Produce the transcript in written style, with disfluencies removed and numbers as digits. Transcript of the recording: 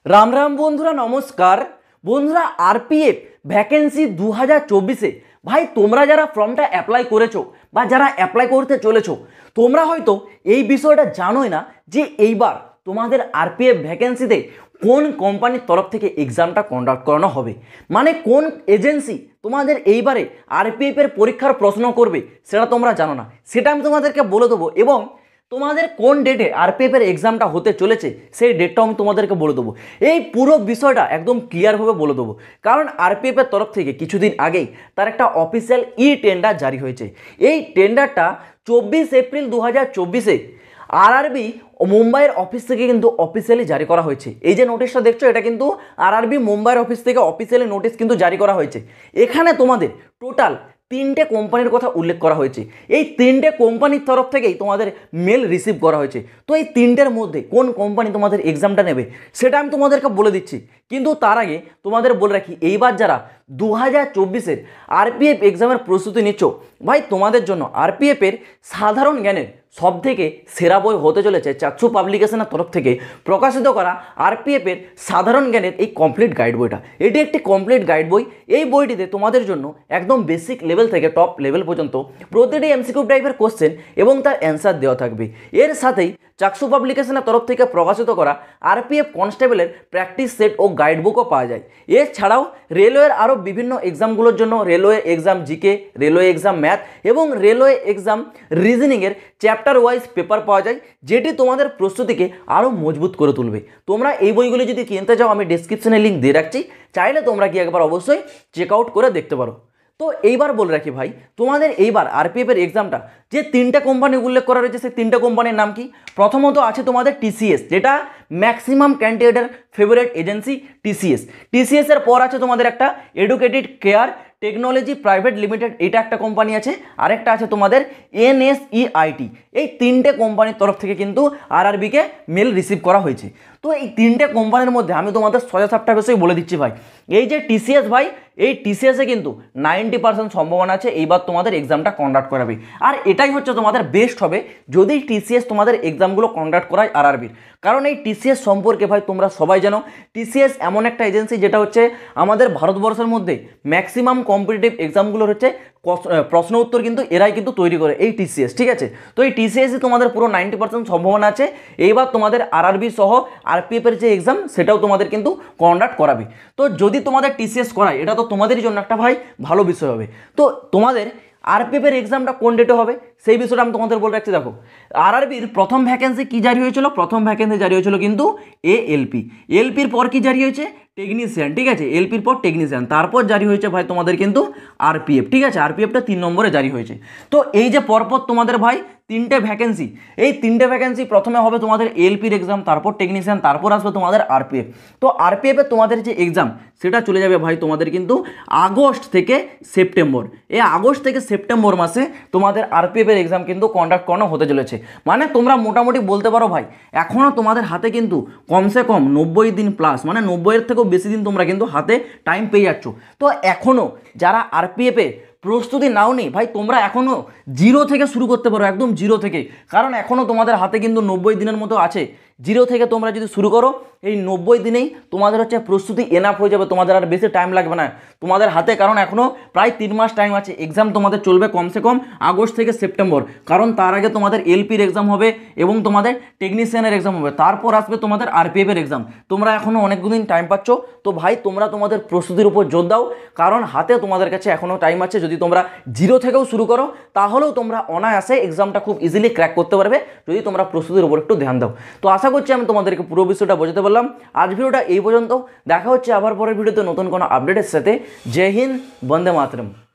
রাম রাম বন্ধুরা, নমস্কার বন্ধুরা। আরপিএফ ভ্যাকেন্সি 2024-এ ভাই তোমরা যারা ফর্মটা অ্যাপ্লাই করেছো বা যারা অ্যাপ্লাই করতে চলেছো, তোমরা হয়তো এই বিষয়টা জানোই না যে এইবার তোমাদের আরপিএফ ভ্যাকেন্সিতে কোন কোম্পানির তরফ থেকে এক্সামটা কন্ডাক্ট করানো হবে, মানে কোন এজেন্সি তোমাদের এইবারে আরপিএফের পরীক্ষার প্রশ্ন করবে সেটা তোমরা জানো না। সেটা আমি তোমাদেরকে বলে দেবো, এবং তোমাদের কোন ডেটে আরপিএফের এক্সামটা হতে চলেছে সেই ডেটটাও আমি তোমাদেরকে বলে দেবো। এই পুরো বিষয়টা একদম ক্লিয়ারভাবে বলে দেবো, কারণ আরপিএফের তরফ থেকে কিছুদিন আগেই তার একটা অফিসিয়াল টেন্ডার জারি হয়েছে। এই টেন্ডারটা 24 এপ্রিল 2024-এ আরআরবি মুম্বাইয়ের অফিস থেকে কিন্তু অফিসিয়ালি জারি করা হয়েছে। এই যে নোটিশটা দেখছো, এটা কিন্তু আরআরবি মুম্বাইয়ের অফিস থেকে অফিসিয়ালি নোটিশ কিন্তু জারি করা হয়েছে। এখানে তোমাদের টোটাল 3টে কোম্পানির কথা উল্লেখ করা হয়েছে। এই 3টে কোম্পানির তরফ থেকেই তোমাদের মেল রিসিভ করা হয়েছে। তো এই 3টের মধ্যে কোন কোম্পানি তোমাদের এক্সামটা নেবে সেটা আমি তোমাদেরকে বলে দিচ্ছি, কিন্তু তার আগে তোমাদের বলে রাখি, এইবার যারা 2024-এর আরপিএফ এক্সামের প্রস্তুতি নিচ্ছ, ভাই তোমাদের জন্য আরপিএফের সাধারণ জ্ঞানের সবথেকে সেরা বই হতে চলেছে চাক্ষু পাবলিকেশনের তরফ থেকে প্রকাশিত করা আরপিএফের সাধারণ জ্ঞানের এই কমপ্লিট গাইড বইটা। এটি একটি কমপ্লিট গাইড বই। এই বইটিতে তোমাদের জন্য একদম বেসিক লেভেল থেকে টপ লেভেল পর্যন্ত প্রতিটি এমসিকিউ টাইপের কোশ্চেন এবং তার অ্যান্সার দেওয়া থাকবে। এর সাথেই চাক্ষু পাবলিকেশনের তরফ থেকে প্রকাশিত করা আরপিএফ কনস্টেবলের প্র্যাকটিস সেট ও গাইড বুকও পাওয়া যায়। এছাড়াও রেলওয়ের আরও বিভিন্ন এক্সামগুলোর জন্য railway exam GK, railway exam math এবং রেলওয়ে এক্সাম রিজনিংয়ের চ্যাপ্টার ওয়াইজ পেপার পাওয়া যায়, যেটি তোমাদের প্রস্তুতিকে আরও মজবুত করে তুলবে। তোমরা এই বইগুলি যদি কিনতে চাও, আমি ডেসক্রিপশনে লিঙ্ক দিয়ে রাখছি, চাইলে তোমরা কি একবার অবশ্যই চেক আউট করে দেখতে পারো। তো এইবার বলে রাখি ভাই, তোমাদের এইবার আরপিএফের এক্সামটা যে 3টে কোম্পানি উল্লেখ করা রয়েছে, সেই 3টে কোম্পানির নাম কি? প্রথমত আছে তোমাদের টিসিএস, যেটা ম্যাক্সিমাম ক্যান্ডিডেটের ফেভারিট এজেন্সি টিসিএস। টিসিএসের পর আছে তোমাদের একটা educated care technology private limited, এটা একটা কোম্পানি আছে। আরেকটা আছে তোমাদের এনএসইআইটি। এই 3টে কোম্পানির তরফ থেকে কিন্তু আরআরবিকে মেল রিসিভ করা হয়েছে। তো এই 3টে কোম্পানির মধ্যে আমি তোমাদের 6-7টা বিষয় বলে দিচ্ছি ভাই। এই যে টিসিএস ভাই, এই টিসিএসে কিন্তু 90% সম্ভাবনা আছে এইবার তোমাদের এক্সামটা কন্ডাক্ট করাবে। আর এটাই হচ্ছে তোমাদের বেস্ট হবে যদি টিসিএস তোমাদের এক্সামগুলো কন্ডাক্ট করায় আরআরবির। কারণ এই টিসিএস সম্পর্কে ভাই তোমরা সবাই জানো, টিসিএস এমন একটা এজেন্সি যেটা হচ্ছে আমাদের ভারতবর্ষের মধ্যে ম্যাক্সিমাম কম্পিটিটিভ এক্সামগুলোর হচ্ছে প্রশ্ন উত্তর কিন্তু এরাই কিন্তু তৈরি করে, এই টিসিএস। ঠিক আছে, তো এই টিসিএসই তোমাদের পুরো 90% সম্ভাবনা আছে এইবার তোমাদের আরআরবি সহ আরপিএফের যে এক্সাম সেটাও তোমাদের কিন্তু কন্ডাক্ট করাবে। তো যদি তোমাদের টিসিএস করায়, এটা তো তোমাদের জন্য একটা ভাই ভালো বিষয় হবে। তো তোমাদের আরপিএফের এক্সামটা কোন ডেটে হবে সেই বিষয়টা আমি তোমাদের বলে রাখছি। দেখো, আরআরবির প্রথম ভ্যাকেন্সি কি জারি হয়েছিল? প্রথম ভ্যাকেন্সি জারি হয়েছিল কিন্তু এএলপি। এলপির পর কি জারি হয়েছে? টেকনিশিয়ান। ঠিক আছে, এলপির পর টেকনিশিয়ান, তারপর জারি হয়েছে ভাই তোমাদের কিন্তু আরপিএফ। ঠিক আছে, আরপিএফটা 3 নম্বরে জারি হয়েছে। তো এই যে পরপর তোমাদের ভাই 3টে ভ্যাকেন্সি, এই 3টে ভ্যাকেন্সি প্রথমে হবে তোমাদের এলপির এক্সাম, তারপর টেকনিশিয়ান, তারপর আসবে তোমাদের আরপিএফ। তো আরপিএফের তোমাদের যে এক্সাম সেটা চলে যাবে ভাই তোমাদের কিন্তু আগস্ট থেকে সেপ্টেম্বর। এই আগস্ট থেকে সেপ্টেম্বর মাসে তোমাদের আরপিএফের এক্সাম কিন্তু কন্ডাক্ট করানো হতে চলেছে। মানে তোমরা মোটামুটি বলতে পারো ভাই, এখনও তোমাদের হাতে কিন্তু কমসে কম 90 দিন প্লাস, মানে 90-এর থেকেও বেশি দিন তোমরা কিন্তু হাতে টাইম পেয়ে যাচ্ছ। তো এখনও যারা আরপিএফে প্রস্তুতি নাও নি ভাই, তোমরা এখনও জিরো থেকে শুরু করতে পারো, একদম জিরো থেকে। কারণ এখনও তোমাদের হাতে কিন্তু 90 দিনের মতো আছে। জিরো থেকে তোমরা যদি শুরু করো, এই 90 দিনেই তোমাদের হচ্ছে প্রস্তুতি এনাফ হয়ে যাবে, তোমাদের আর বেশি টাইম লাগবে না তোমাদের হাতে। কারণ এখনও প্রায় 3 মাস টাইম আছে। এক্সাম তোমাদের চলবে কমসে কম আগস্ট থেকে সেপ্টেম্বর, কারণ তার আগে তোমাদের এলপির এক্সাম হবে এবং তোমাদের টেকনিশিয়ানের এক্সাম হবে, তারপর আসবে তোমাদের আরপিএফের এক্সাম। তোমরা এখনও অনেকদিন টাইম পাচ্ছ। তো ভাই তোমরা তোমাদের প্রস্তুতির উপর জোর দাও, কারণ হাতে তোমাদের কাছে এখনও টাইম আছে। যদি তোমরা জিরো থেকেও শুরু করো, তাহলেও তোমরা অনায়াসে এক্সামটা খুব ইজিলি ক্র্যাক করতে পারবে যদি তোমরা প্রস্তুতির উপর একটু ধ্যান দাও। তো আশা করছি আমি তোমাদেরকে পুরো বিষয়টা বোঝাতে পারলাম। আজ ভিডিওটা এই পর্যন্ত, দেখা হচ্ছে আবার পরের ভিডিওতে নতুন কোনো আপডেটের সাথে। জয় হিন্দ, বন্দে মাতরম।